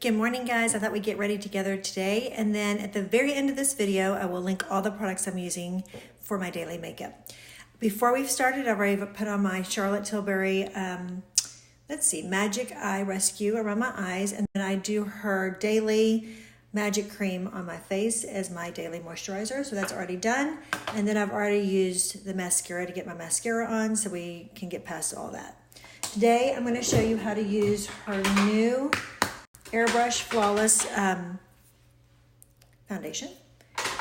Good morning, guys. I thought we'd get ready together today, and then at the very end of this video I will link all the products I'm using for my daily makeup. Before we've started, I've already put on my Charlotte Tilbury Magic Eye Rescue around my eyes, and then I do her daily magic cream on my face as my daily moisturizer, so that's already done. And then I've already used the mascara to get my mascara on so we can get past all that. Today I'm going to show you how to use her new Airbrush Flawless foundation,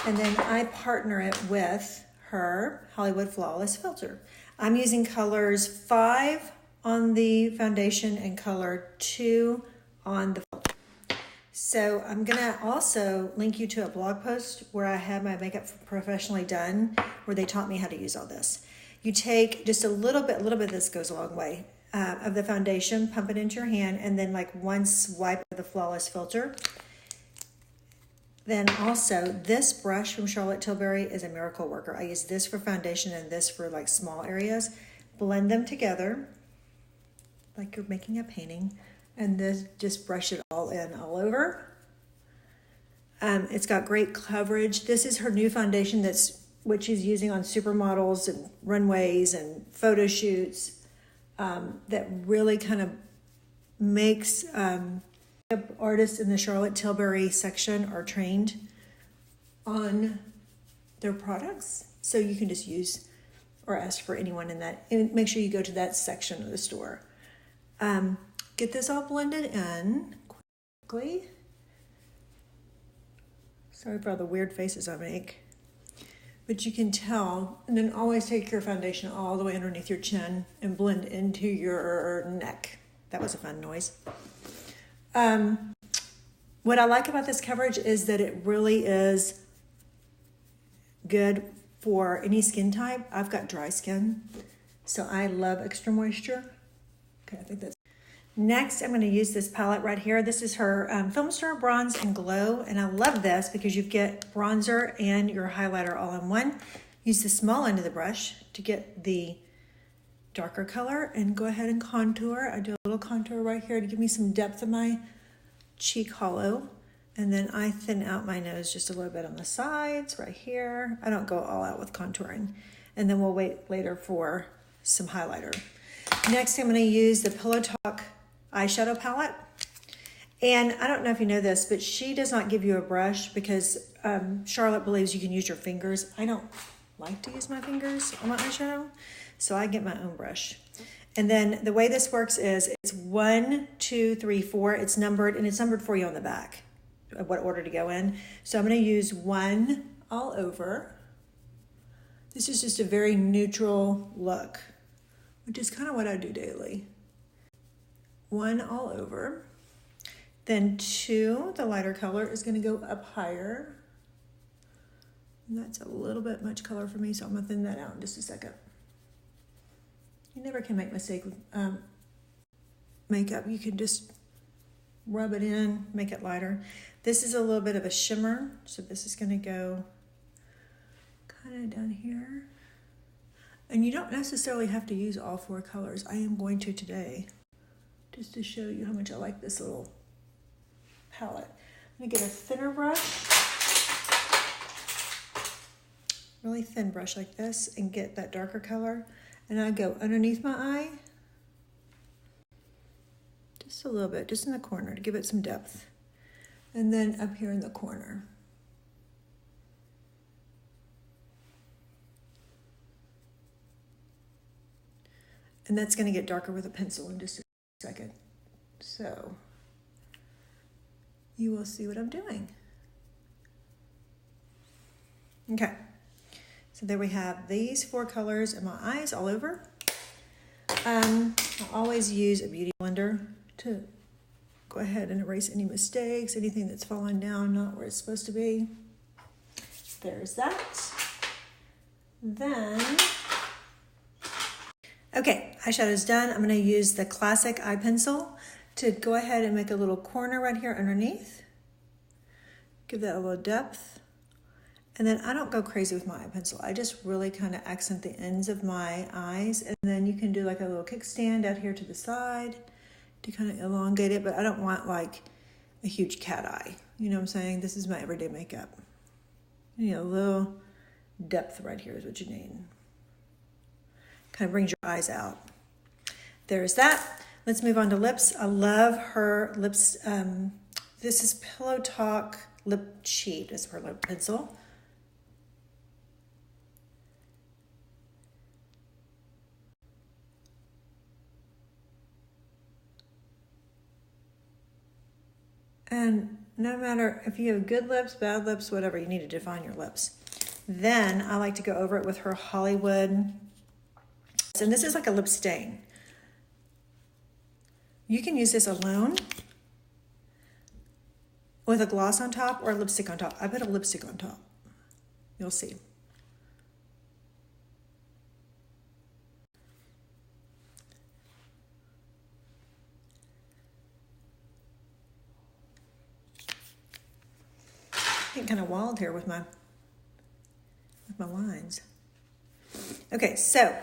and then I partner it with her Hollywood Flawless filter. I'm using colors 5 on the foundation and color 2 on the filter. So I'm gonna also link you to a blog post where I have my makeup professionally done, where they taught me how to use all this. You take just a little bit, this goes a long way, of the foundation, pump it into your hand, and then like one swipe of the Flawless filter. Then also this brush from Charlotte Tilbury is a miracle worker. I use this for foundation and this for like small areas. Blend them together like you're making a painting, and then just brush it all in all over. It's got great coverage. This is her new foundation which she's using on supermodels and runways and photo shoots. That really kind of makes artists in the Charlotte Tilbury section are trained on their products. So you can just use or ask for anyone in that, and make sure you go to that section of the store. Get this all blended in quickly. Sorry for all the weird faces I make. But you can tell, and then always take your foundation all the way underneath your chin and blend into your neck. That was a fun noise. What I like about this coverage is that it really is good for any skin type. I've got dry skin, so I love extra moisture. Okay, I think that's... Next, I'm going to use this palette right here. This is her Film Star Bronze and Glow, and I love this because you get bronzer and your highlighter all in one. Use the small end of the brush to get the darker color and go ahead and contour. I do a little contour right here to give me some depth in my cheek hollow, and then I thin out my nose just a little bit on the sides right here. I don't go all out with contouring, and then we'll wait later for some highlighter. Next, I'm going to use the Pillow Talk eyeshadow palette, and I don't know if you know this, but she does not give you a brush because Charlotte believes you can use your fingers. I don't like to use my fingers on my eyeshadow, so I get my own brush. And then the way this works is it's 1, 2, 3, 4. It's numbered, and it's numbered for you on the back of what order to go in. So I'm going to use 1 all over. This is just a very neutral look, which is kind of what I do daily. 1 all over. Then 2, the lighter color, is going to go up higher. And that's a little bit much color for me, so I'm going to thin that out in just a second. You never can make a mistake with makeup. You can just rub it in, make it lighter. This is a little bit of a shimmer, so this is going to go kind of down here. And you don't necessarily have to use all 4 colors. I am going to today, just to show you how much I like this little palette. I'm going to get a thinner brush, really thin brush like this, and get that darker color. And I go underneath my eye, just a little bit, just in the corner to give it some depth. And then up here in the corner. And that's going to get darker with a pencil in just a second. So you will see what I'm doing. Okay. So there we have these 4 colors in my eyes all over. I always use a beauty blender to go ahead and erase any mistakes, anything that's fallen down, not where it's supposed to be. There's that. Then, okay, eyeshadow's done. I'm going to use the classic eye pencil to go ahead and make a little corner right here underneath. Give that a little depth. And then I don't go crazy with my eye pencil. I just really kind of accent the ends of my eyes. And then you can do like a little kickstand out here to the side to kind of elongate it. But I don't want like a huge cat eye. You know what I'm saying? This is my everyday makeup. You know, a little depth right here is what you need. Kind of brings your eyes out. There's that. Let's move on to lips. I love her lips. This is Pillow Talk Lip Cheat. It's her lip pencil. And no matter if you have good lips, bad lips, whatever, you need to define your lips. Then I like to go over it with her Hollywood. And this is like a lip stain. You can use this alone with a gloss on top or a lipstick on top. I put a lipstick on top. You'll see. Getting kind of wild here with my lines. Okay, so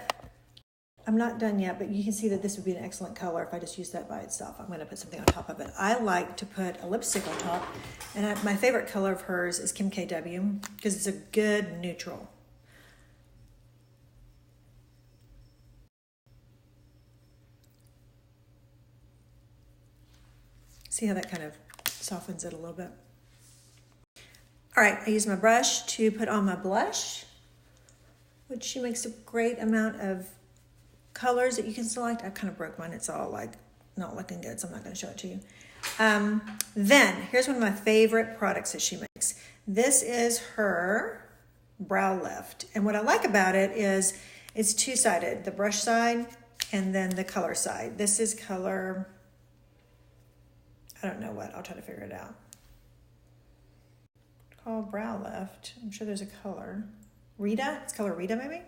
I'm not done yet, but you can see that this would be an excellent color if I just use that by itself. I'm going to put something on top of it. I like to put a lipstick on top, and my favorite color of hers is Kim KW because it's a good neutral. See how that kind of softens it a little bit? All right, I use my brush to put on my blush, which she makes a great amount of colors that you can select. I kind of broke mine. It's all like not looking good, so I'm not going to show it to you. Then here's one of my favorite products that she makes. This is her brow lift. And what I like about it is it's two-sided, the brush side and then the color side. This is color, I don't know what, I'll try to figure it out. Called brow lift. I'm sure there's a color. Rita, it's color Rita maybe.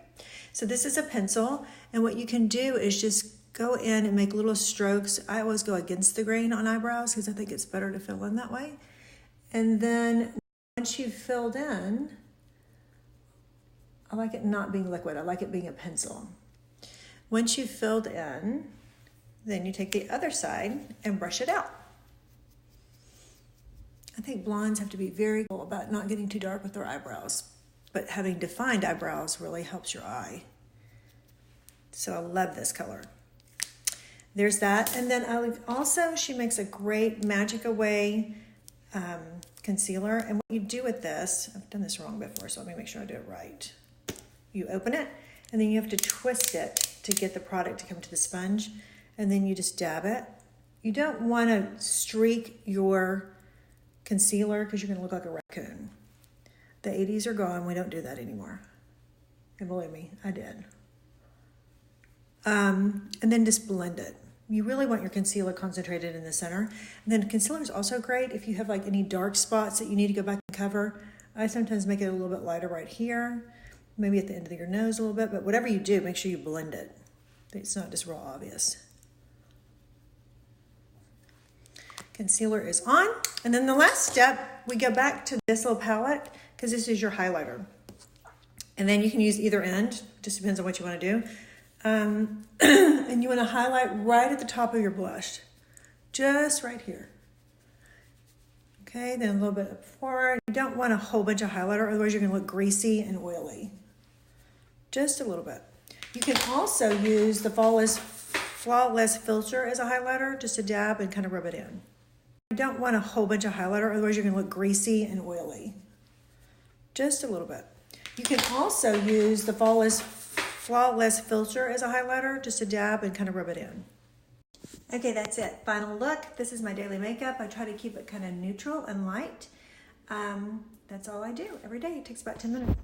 So this is a pencil, and what you can do is just go in and make little strokes. I always go against the grain on eyebrows because I think it's better to fill in that way. And then once you've filled in, I like it not being liquid. I like it being a pencil. Once you've filled in, then you take the other side and brush it out. I think blondes have to be very careful about not getting too dark with their eyebrows, but having defined eyebrows really helps your eye. So I love this color. There's that. And then she makes a great Magic Away concealer. And what you do with this, I've done this wrong before, so let me make sure I do it right. You open it, and then you have to twist it to get the product to come to the sponge, and then you just dab it. You don't want to streak your concealer because you're going to look like a raccoon. The 80s are gone. We don't do that anymore. And believe me, I did. And then just blend it. You really want your concealer concentrated in the center. And then concealer is also great if you have like any dark spots that you need to go back and cover. I sometimes make it a little bit lighter right here, maybe at the end of your nose a little bit, but whatever you do, make sure you blend it. It's not just real obvious. Concealer is on. And then the last step, we go back to this little palette because this is your highlighter. And then you can use either end, just depends on what you want to do. And you want to highlight right at the top of your blush, just right here. Okay, then a little bit up forward. You don't want a whole bunch of highlighter, otherwise you're going to look greasy and oily. Just a little bit. You can also use the Flawless Filter as a highlighter, just a dab and kind of rub it in. You don't want a whole bunch of highlighter, otherwise you're going to look greasy and oily. Just a little bit. You can also use the Flawless Filter as a highlighter, just a dab and kind of rub it in. Okay, that's it. Final look. This is my daily makeup. I try to keep it kind of neutral and light. That's all I do every day. It takes about 10 minutes.